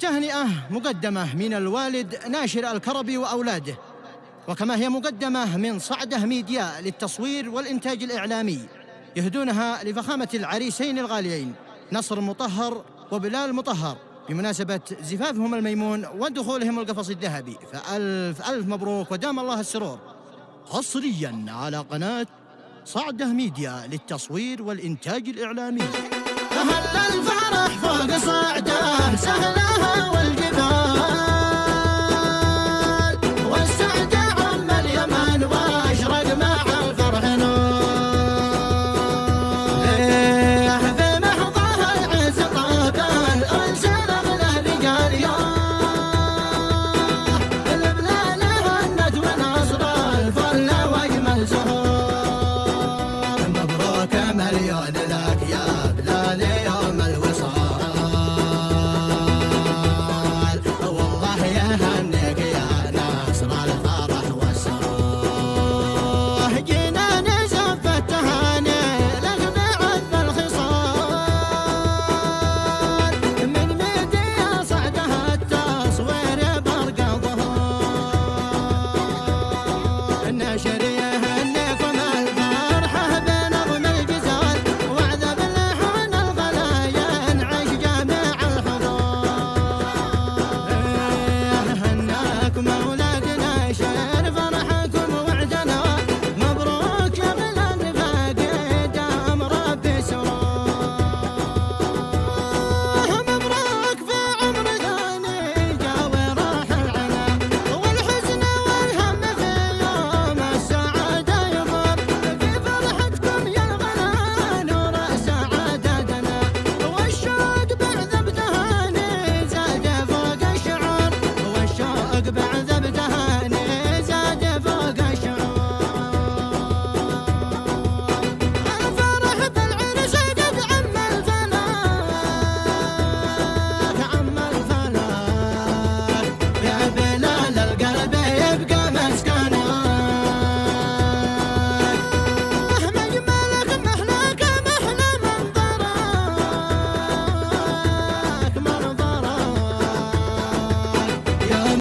التهنئة مقدمة من الوالد ناشر الكربي وأولاده، وكما هي مقدمة من صعده ميديا للتصوير والإنتاج الإعلامي، يهدونها لفخامة العريسين الغاليين نصر مطهر وبلال مطهر بمناسبة زفافهم الميمون ودخولهم القفص الذهبي. فألف ألف مبروك ودام الله السرور. حصريا على قناة صعده ميديا للتصوير والإنتاج الإعلامي. أهل الفرح فوق صعده سهلها والجبال، والسعد عم اليمن واشرق مع الفرح نور. ليه في محضها العز طابل انسلخ له رجال يوم، البلال هنت ونصر الفل واجمل زهور. مبروك مليون لك يا بلال يوم الوصال، والله يهنيك يا ناصر الفرح والسرور. جينا نزف التهاني لك بعذب الخصال، من ميديا صعدها التصوير برق ظهور. الناشر يهنيكم الفرحة بنظم الجزال، وعذب لحن الغلايا ينعش جميع الحضور. هناكم أولادنا شير فرحكم وعدنا، مبروك يا بلال فاقد دام ربي سرور. مبروك في عمر ثاني جاوي راح العنا، والحزن والهم في يوم السعادة يغار. في فرحتكم يا الغلا نور سعادتنا، والشوق بعذب تهاني زاد فوق الشعور. والشوق بعذب تهاني زاد فوق الشعور. الفرح بالعرس قد عم الفلاح، عم الفلاح يا